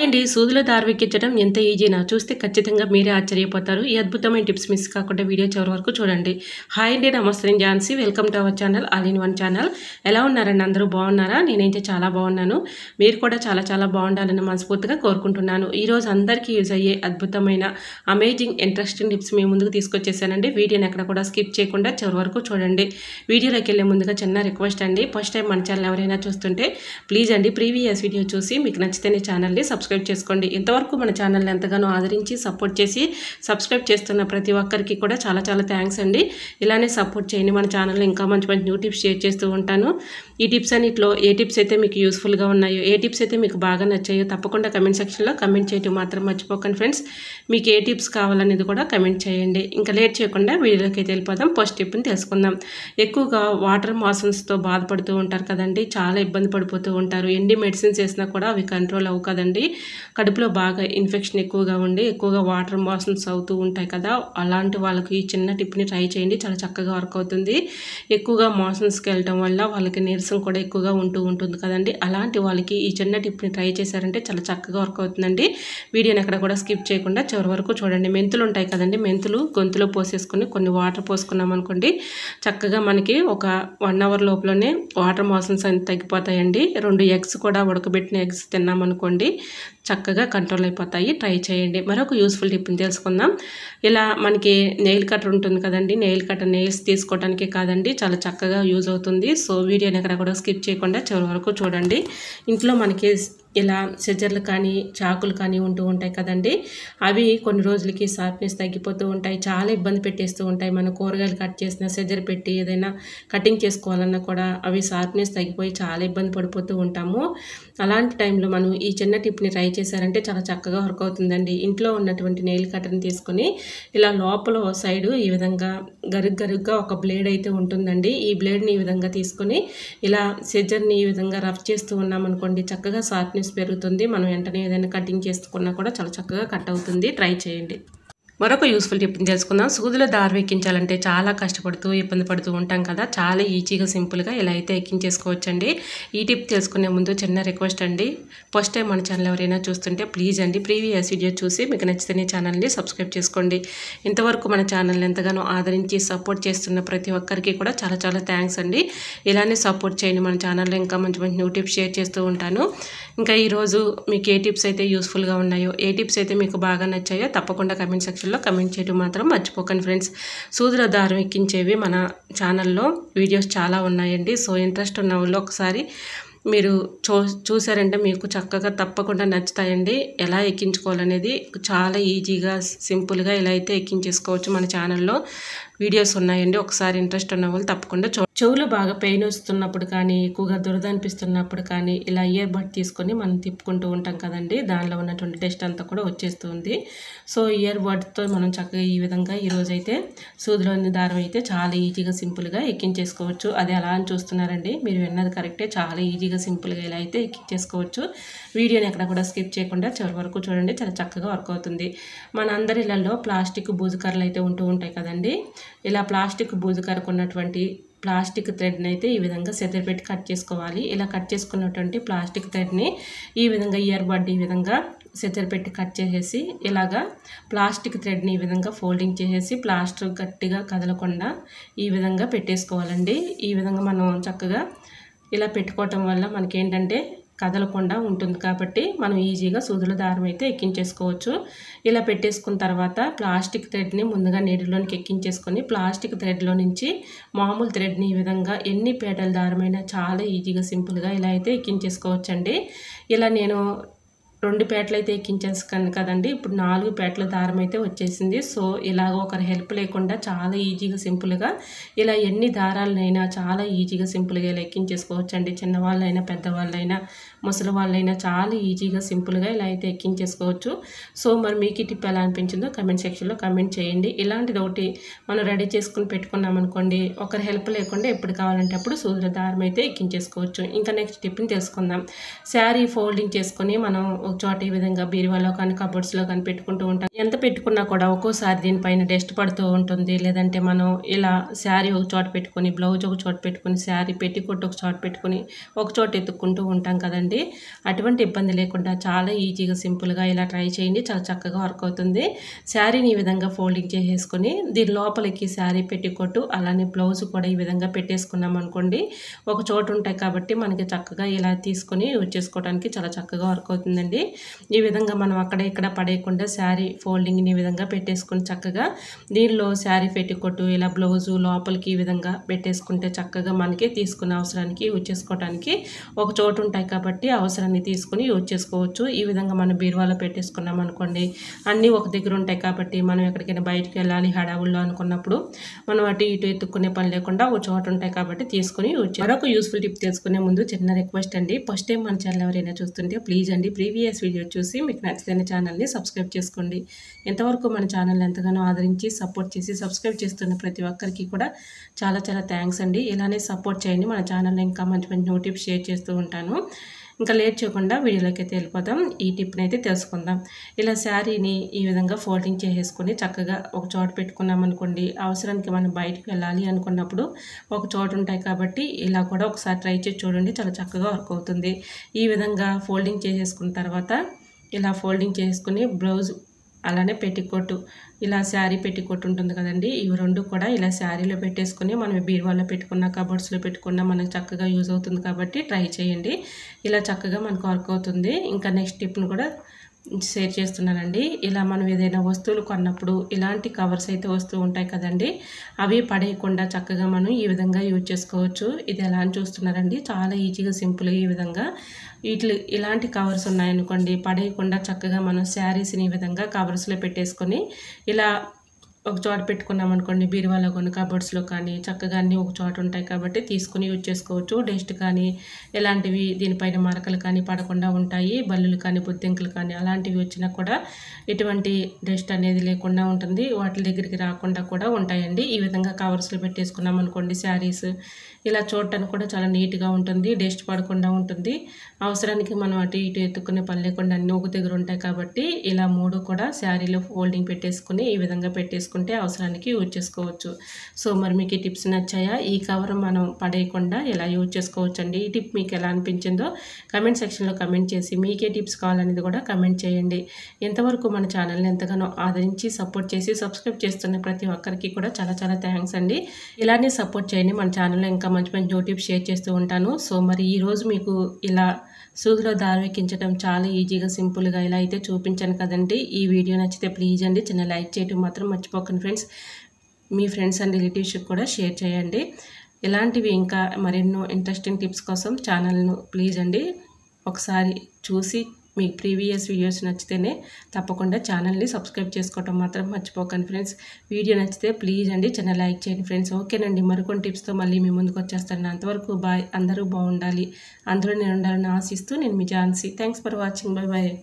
అండి సూదుల దారి వెక్కించడం ఎంత ఈజీనా చూస్తే ఖచ్చితంగా మీరే ఆశ్చర్యపోతారు. ఈ అద్భుతమైన టిప్స్ మిస్ కాకుండా వీడియో చివరి వరకు చూడండి. హాయ్ అండి, నమస్తే, నేను Jhansi. Welcome to our channel all in one channel. ఎలా ఉన్నారండి? అందరూ బాగున్నారా? నేనైతే చాలా బాగున్నాను. మీరు కూడా చాలా చాలా బాగుండాలని మనస్ఫూర్తిగా కోరుకుంటున్నాను. ఈరోజు అందరికీ యూజ్ అయ్యే అద్భుతమైన అమేజింగ్ ఇంట్రెస్టింగ్ టిప్స్ మీ ముందుకు తీసుకొచ్చేసానండి. వీడియోని ఎక్కడ కూడా స్కిప్ చేయకుండా చివరి వరకు చూడండి. వీడియోలోకి వెళ్ళే ముందుగా చిన్న రిక్వెస్ట్ అండి, ఫస్ట్ టైం మన ఛానల్ ఎవరైనా చూస్తుంటే ప్లీజ్ అండి ప్రీవియస్ వీడియో చూసి మీకు నచ్చితేనే ఛానల్ని సబ్స్క్రైబ్ చేసుకోండి. ఇంతవరకు మన ఛానల్ని ఎంతగానో ఆదరించి సపోర్ట్ చేసి సబ్స్క్రైబ్ చేస్తున్న ప్రతి ఒక్కరికి కూడా చాలా చాలా థ్యాంక్స్ అండి. ఇలానే సపోర్ట్ చేయండి. మన ఛానల్లో ఇంకా మంచి మంచి న్యూ టిప్స్ షేర్ చేస్తూ ఉంటాను. ఈ టిప్స్ అన్నిట్లో ఏ టిప్స్ అయితే మీకు యూస్ఫుల్గా ఉన్నాయో, ఏ టిప్స్ అయితే మీకు బాగా నచ్చాయో తప్పకుండా కమెంట్ సెక్షన్లో కమెంట్ చేయడం మాత్రం మర్చిపోకండి ఫ్రెండ్స్. మీకు ఏ టిప్స్ కావాలనేది కూడా కమెంట్ చేయండి. ఇంకా లేట్ చేయకుండా వీడియోలోకి అయితే వెళ్ళిపోదాం. ఫస్ట్ టిప్ని తెలుసుకుందాం. ఎక్కువగా వాటర్ మోషన్స్తో బాధపడుతూ ఉంటారు కదండి, చాలా ఇబ్బంది పడిపోతూ ఉంటారు. ఎన్ని మెడిసిన్స్ వేసినా కూడా అవి కంట్రోల్ అవ్వు కదండి. కడుపులో బాగా ఇన్ఫెక్షన్ ఎక్కువగా ఉండి ఎక్కువగా వాటర్ మోషన్స్ అవుతూ ఉంటాయి కదా, అలాంటి వాళ్ళకి ఈ చిన్న టిప్ని ట్రై చేయండి. చాలా చక్కగా వర్క్ అవుతుంది. ఎక్కువగా మోషన్స్కి వెళ్ళటం వల్ల వాళ్ళకి నీరసం కూడా ఎక్కువగా ఉంటుంది కదండి, అలాంటి వాళ్ళకి ఈ చిన్న టిప్ని ట్రై చేశారంటే చాలా చక్కగా వర్క్ అవుతుందండి. వీడియోని ఎక్కడ కూడా స్కిప్ చేయకుండా చివరి వరకు చూడండి. మెంతులు ఉంటాయి కదండి, మెంతులు గొంతులో పోసేసుకొని కొన్ని వాటర్ పోసుకున్నాం అనుకోండి, చక్కగా మనకి ఒక 1 అవర్ లోపలనే వాటర్ మోషన్స్ అని తగ్గిపోతాయండి. 2 ఎగ్స్ కూడా ఉడకబెట్టిన ఎగ్స్ తిన్నామనుకోండి చక్కగా కంట్రోల్ అయిపోతాయి. ట్రై చేయండి. మరొక యూస్ఫుల్ టిప్ని తెలుసుకుందాం. ఇలా మనకి నెయిల్ కటర్ ఉంటుంది కదండి, నెయిల్ కటర్ నెయిల్స్ తీసుకోవడానికి కాదండి, చాలా చక్కగా యూజ్ అవుతుంది. సో వీడియోని ఎక్కడ కూడా స్కిప్ చేయకుండా చివరి వరకు చూడండి. ఇంట్లో మనకి ఇలా సిజర్లు కానీ చాకులు కానీ ఉంటూ ఉంటాయి కదండి, అవి కొన్ని రోజులకి షార్ప్నెస్ తగ్గిపోతూ ఉంటాయి, చాలా ఇబ్బంది పెట్టేస్తూ ఉంటాయి. మనం కూరగాయలు కట్ చేసిన సిజర్ పెట్టి ఏదైనా కటింగ్ చేసుకోవాలన్నా కూడా అవి షార్ప్నెస్ తగ్గిపోయి చాలా ఇబ్బంది పడిపోతూ ఉంటాము. అలాంటి టైంలో మనం ఈ చిన్న టిప్ని ట్రై చేశారంటే చాలా చక్కగా వర్క్ అవుతుందండి. ఇంట్లో ఉన్నటువంటి నెయిల్ కట్టర్ని తీసుకొని ఇలా లోపల సైడు ఈ విధంగా గరుగ్గా ఒక బ్లేడ్ అయితే ఉంటుందండి. ఈ బ్లేడ్ని ఈ విధంగా తీసుకొని ఇలా సిజర్ని ఈ విధంగా రఫ్ చేస్తూ ఉన్నామనుకోండి, చక్కగా షార్ప్నెస్ పెరుగుతుంది. మనం వెంటనే ఏదైనా కటింగ్ చేసుకున్నా కూడా చాలా చక్కగా కట్ అవుతుంది. ట్రై చేయండి. మరొక యూస్ఫుల్ టిప్ని తెలుసుకుందాం. సూదుల దారి ఎక్కించాలంటే చాలా కష్టపడుతూ ఇబ్బంది పడుతూ ఉంటాం కదా, చాలా ఈజీగా సింపుల్గా ఇలా అయితే ఎక్కించేసుకోవచ్చండి. ఈ టిప్ తెలుసుకునే ముందు చిన్న రిక్వెస్ట్ అండి, ఫస్ట్ టైం మన ఛానల్ ఎవరైనా చూస్తుంటే ప్లీజ్ అండి ప్రీవియస్ వీడియో చూసి మీకు నచ్చితేనే ఛానల్ని సబ్స్క్రైబ్ చేసుకోండి. ఇంతవరకు మన ఛానల్ని ఎంతగానో ఆదరించి సపోర్ట్ చేస్తున్న ప్రతి ఒక్కరికి కూడా చాలా చాలా థ్యాంక్స్ అండి. ఇలానే సపోర్ట్ చేయండి. మన ఛానల్లో ఇంకా మంచి మంచి న్యూ టిప్స్ షేర్ చేస్తూ ఉంటాను. ఇంకా ఈరోజు మీకు ఏ టిప్స్ అయితే యూస్ఫుల్గా ఉన్నాయో, ఏ టిప్స్ అయితే మీకు బాగా నచ్చాయో తప్పకుండా కమెంట్ సెక్షన్లో కమెంట్ చేయడం మాత్రం మర్చిపోకండి ఫ్రెండ్స్. సూదుల దారం ఎక్కించేవి మన ఛానల్లో వీడియోస్ చాలా ఉన్నాయండి. సో ఇంట్రెస్ట్ ఉన్న వాళ్ళు ఒకసారి మీరు చూసారంటే మీకు చక్కగా తప్పకుండా నచ్చుతాయండి. ఎలా ఎక్కించుకోవాలనేది చాలా ఈజీగా సింపుల్గా ఇలా అయితే ఎక్కించేసుకోవచ్చు. మన ఛానల్లో వీడియోస్ ఉన్నాయండి. ఒకసారి ఇంట్రెస్ట్ ఉన్న వాళ్ళు తప్పకుండా చెవులు బాగా పెయిన్ వస్తున్నప్పుడు కానీ, ఎక్కువగా దురద అనిపిస్తున్నప్పుడు కానీ ఇలా ఇయర్ బడ్ తీసుకొని మనం తిప్పుకుంటూ ఉంటాం కదండి, దానిలో ఉన్నటువంటి టెస్ట్ అంతా కూడా వచ్చేస్తుంది. సో ఇయర్ బడ్తో మనం చక్కగా ఈ విధంగా ఈరోజైతే సూదిలోని దారం అయితే చాలా ఈజీగా సింపుల్గా ఎక్కించేసుకోవచ్చు. అది ఎలా అని చూస్తున్నారండి, మీరు విన్నది కరెక్టే, చాలా ఈజీగా సింపుల్గా ఇలా అయితే ఎక్కించేసుకోవచ్చు. వీడియోని ఎక్కడ కూడా స్కిప్ చేయకుండా చివరి వరకు చూడండి, చాలా చక్కగా వర్క్ అవుతుంది. మన అందరి ఇళ్లలో ప్లాస్టిక్ బూజుకర్రలు అయితే ఉంటూ ఉంటాయి కదండి, ఇలా ప్లాస్టిక్ బూజుకర్రకు ఉన్నటువంటి ప్లాస్టిక్ థ్రెడ్ని అయితే ఈ విధంగా సెదర్ పెట్టి కట్ చేసుకోవాలి. ఇలా కట్ చేసుకున్నటువంటి ప్లాస్టిక్ థ్రెడ్ని ఈ విధంగా ఇయర్ బడ్ ఈ విధంగా సెదర్ పెట్టి కట్ చేసేసి ఇలాగా ప్లాస్టిక్ థ్రెడ్ని ఈ విధంగా ఫోల్డింగ్ చేసేసి ప్లాస్టర్ గట్టిగా కదలకుండా ఈ విధంగా పెట్టేసుకోవాలండి. ఈ విధంగా మనం చక్కగా ఇలా పెట్టుకోవటం వల్ల మనకేంటంటే కదలకుండా ఉంటుంది కాబట్టి మనం ఈజీగా సూదుల దారం అయితే ఎక్కించేసుకోవచ్చు. ఇలా పెట్టేసుకున్న తర్వాత ప్లాస్టిక్ థ్రెడ్ని ముందుగా నీటిలోనికి ఎక్కించేసుకొని ప్లాస్టిక్ థ్రెడ్లో నుంచి మామూలు థ్రెడ్ని ఈ విధంగా ఎన్ని పేటల దారమైనా చాలా ఈజీగా సింపుల్గా ఇలా అయితే ఎక్కించేసుకోవచ్చండి. ఇలా నేను 2 పేటలు అయితే ఎక్కించేసుకాను కదండి, ఇప్పుడు 4 పేటల దారం అయితే వచ్చేసింది. సో ఇలాగ ఒకరి హెల్ప్ లేకుండా చాలా ఈజీగా సింపుల్గా ఇలా ఎన్ని దారాలనైనా చాలా ఈజీగా సింపుల్గా ఇలా ఎక్కించేసుకోవచ్చండి. చిన్నవాళ్ళైనా పెద్దవాళ్ళైనా ముసలి వాళ్ళైనా చాలా ఈజీగా సింపుల్గా ఇలా అయితే ఎక్కించేసుకోవచ్చు. సో మరి మీకు ఈ టిప్ ఎలా అనిపించిందో కమెంట్ సెక్షన్లో కమెంట్ చేయండి. ఇలాంటిది ఒకటి మనం రెడీ చేసుకుని పెట్టుకున్నాం అనుకోండి, ఒకరి హెల్ప్ లేకుండా ఎప్పుడు కావాలంటే అప్పుడు సూదుల దారం అయితే ఎక్కించేసుకోవచ్చు. ఇంకా నెక్స్ట్ టిప్ని తెలుసుకుందాం. శారీ ఫోల్డింగ్ చేసుకొని మనం ఒక చోట ఈ విధంగా బీరువాలో కానీ కబోర్డ్స్లో కానీ పెట్టుకుంటూ ఉంటాం. ఎంత పెట్టుకున్నా కూడా ఒక్కోసారి దీనిపైన డస్ట్ పడుతూ ఉంటుంది. లేదంటే మనం ఇలా శారీ ఒక చోట పెట్టుకొని, బ్లౌజ్ ఒక చోట పెట్టుకొని, శారీ పెట్టికొట్టు ఒక చోట పెట్టుకొని ఒక చోట ఎత్తుక్కుంటూ ఉంటాం కదండి. కదండి. అటువంటి ఇబ్బంది లేకుండా చాలా ఈజీగా సింపుల్గా ఇలా ట్రై చేయండి. చాలా చక్కగా వర్క్ అవుతుంది. శారీని ఈ విధంగా ఫోల్డింగ్ చేసేసుకొని దీని లోపలికి శారీ పెట్టికొట్టు అలానే బ్లౌజ్ కూడా ఈ విధంగా పెట్టేసుకున్నాం అనుకోండి, ఒక చోటు ఉంటాయి కాబట్టి మనకి చక్కగా ఇలా తీసుకొని యూజ్ చేసుకోవడానికి చాలా చక్కగా వర్క్ అవుతుందండి. ఈ విధంగా మనం అక్కడ ఇక్కడ పడేయకుండా శారీ ఫోల్డింగ్ని ఈ విధంగా పెట్టేసుకొని చక్కగా దీనిలో శారీ పెట్టికొట్టు ఇలా బ్లౌజు లోపలికి ఈ విధంగా పెట్టేసుకుంటే చక్కగా మనకి తీసుకున్న అవసరానికి యూజ్ చేసుకోవడానికి ఒక చోటు ఉంటాయి కాబట్టి అవసరాన్ని తీసుకుని యూజ్ చేసుకోవచ్చు. ఈ విధంగా మనం బీరువాలో పెట్టేసుకున్నాం అనుకోండి, అన్నీ ఒక దగ్గర ఉంటాయి కాబట్టి మనం ఎక్కడికైనా బయటికి వెళ్ళాలి హడావుల్లో అనుకున్నప్పుడు మనం అటు ఇటు ఎత్తుక్కునే పని లేకుండా ఒక చోటు ఉంటాయి కాబట్టి తీసుకుని యూజ్. మరొక యూస్ఫుల్ టిప్ తెలుసుకునే ముందు చిన్న రిక్వెస్ట్ అండి, ఫస్ట్ టైం మన ఛానల్ ఎవరైనా చూస్తుంటే ప్లీజ్ అండి ప్రీవియస్ వీడియో చూసి మీకు నచ్చితే ఛానల్ని సబ్స్క్రైబ్ చేసుకోండి. ఎంతవరకు మన ఛానల్ ఎంతగానో ఆదరించి సపోర్ట్ చేసి సబ్స్క్రైబ్ చేస్తున్న ప్రతి ఒక్కరికి కూడా చాలా చాలా థ్యాంక్స్ అండి. ఇలానే సపోర్ట్ చేయండి. మన ఛానల్లో ఇంకా మంచి మంచి న్యూ టిప్స్ షేర్ చేస్తూ ఉంటాను. ఇంకా లేట్ చేయకుండా వీడియోలోకి అయితే వెళ్ళిపోతాం. ఈ టిప్ని అయితే తెలుసుకుందాం. ఇలా శారీని ఈ విధంగా ఫోల్డింగ్ చేసేసుకొని చక్కగా ఒక చోట పెట్టుకున్నాం అనుకోండి, అవసరానికి మనం బయటకు వెళ్ళాలి అనుకున్నప్పుడు ఒక చోటు ఉంటాయి కాబట్టి ఇలా కూడా ఒకసారి ట్రై చేసి చూడండి, చాలా చక్కగా వర్క్ అవుతుంది. ఈ విధంగా ఫోల్డింగ్ చేసేసుకున్న తర్వాత ఇలా ఫోల్డింగ్ చేసుకుని బ్లౌజ్ అలానే పెట్టికోటు ఇలా శారీ పెట్టికోటు ఉంటుంది కదండి, ఇవి రెండు కూడా ఇలా శారీలో పెట్టేసుకొని మనం బీరువాలో పెట్టుకున్న కబోర్డ్స్లో పెట్టుకున్న మనకు చక్కగా యూజ్ అవుతుంది కాబట్టి ట్రై చేయండి. ఇలా చక్కగా మనకు వర్క్ అవుతుంది. ఇంకా నెక్స్ట్ టిప్ను కూడా షేర్ చేస్తున్నానండి. ఇలా మనం ఏదైనా వస్తువులు కొన్నప్పుడు ఇలాంటి కవర్స్ అయితే వస్తూ ఉంటాయి కదండి, అవి పడేయకుండా చక్కగా మనం ఈ విధంగా యూజ్ చేసుకోవచ్చు. ఇది ఎలా అని చూస్తున్నారండి, చాలా ఈజీగా సింపుల్గా ఈ విధంగా ఇలాంటి కవర్స్ ఉన్నాయనుకోండి, పడేయకుండా చక్కగా మనం శారీస్ని ఈ విధంగా కవర్స్లో పెట్టేసుకొని ఇలా ఒక చోట పెట్టుకున్నాం అనుకోండి, బీరువాలో కొన్ని కబోర్డ్స్లో కానీ చక్కగా అన్నీ ఒక చోట ఉంటాయి కాబట్టి తీసుకుని యూజ్ చేసుకోవచ్చు. డస్ట్ కానీ ఎలాంటివి దీనిపైన మరకలు కానీ పడకుండా ఉంటాయి. బల్లులు కానీ బొద్దింకలు కానీ అలాంటివి వచ్చినా కూడా ఎటువంటి డస్ట్ అనేది లేకుండా ఉంటుంది, వాటి దగ్గరికి రాకుండా కూడా ఉంటాయండి. ఈ విధంగా కవర్స్లో పెట్టేసుకున్నాం అనుకోండి శారీస్, ఇలా చూడటానికి కూడా చాలా నీట్గా ఉంటుంది, డస్ట్ పడకుండా ఉంటుంది. అవసరానికి మనం అటు ఇటు ఎత్తుకునే పని లేకుండా అన్నీ ఒక దగ్గర ఉంటాయి కాబట్టి ఇలా మూడు కూడా శారీలో ఫోల్డింగ్ పెట్టేసుకుని ఈ విధంగా పెట్టేసుకుంటే అవసరానికి యూజ్ చేసుకోవచ్చు. సో మరి మీకు ఈ టిప్స్ నచ్చాయా? ఈ కవర్ మనం పడేయకుండా ఎలా యూజ్ చేసుకోవచ్చు అండి. ఈ టిప్ మీకు ఎలా అనిపించిందో కమెంట్ సెక్షన్లో కమెంట్ చేసి మీకే టిప్స్ కావాలనేది కూడా కమెంట్ చేయండి. ఎంతవరకు మన ఛానల్ని ఎంతగానో ఆదరించి సపోర్ట్ చేసి సబ్స్క్రైబ్ చేస్తున్న ప్రతి ఒక్కరికి కూడా చాలా చాలా థ్యాంక్స్ అండి. ఇలానే సపోర్ట్ చేయండి. మన ఛానల్లో ఇంకా మంచి మంచి న్యూ టిప్స్ షేర్ చేస్తూ ఉంటాను. సో మరి ఈరోజు మీకు ఇలా సూదిలో దారం ఎక్కించడం చాలా ఈజీగా సింపుల్గా ఇలా అయితే చూపించాను కదండి. ఈ వీడియో నచ్చితే ప్లీజ్ అండి చిన్న లైక్ చేయడం మాత్రం మర్చిపోకండి ఫ్రెండ్స్. మీ ఫ్రెండ్స్ అండ్ రిలేటివ్స్కి కూడా షేర్ చేయండి. ఇలాంటివి ఇంకా మరెన్నో ఇంట్రెస్టింగ్ టిప్స్ కోసం ఛానల్ను ప్లీజ్ అండి ఒకసారి చూసి మీకు ప్రీవియస్ వీడియోస్ నచ్చితేనే తప్పకుండా ఛానల్ని సబ్స్క్రైబ్ చేసుకోవటం మాత్రం మర్చిపోకండి ఫ్రెండ్స్. వీడియో నచ్చితే ప్లీజ్ అండి చిన్న లైక్ చేయండి ఫ్రెండ్స్. ఓకేనండి, మరికొన్ని టిప్స్తో మళ్ళీ మీ ముందుకు వచ్చేస్తాను. అంతవరకు బాయ్. అందరూ బాగుండాలి, అందరూ నేను ఉండాలని ఆశిస్తూ నేను మీ Jhansi. Thanks for watching. Bye bye.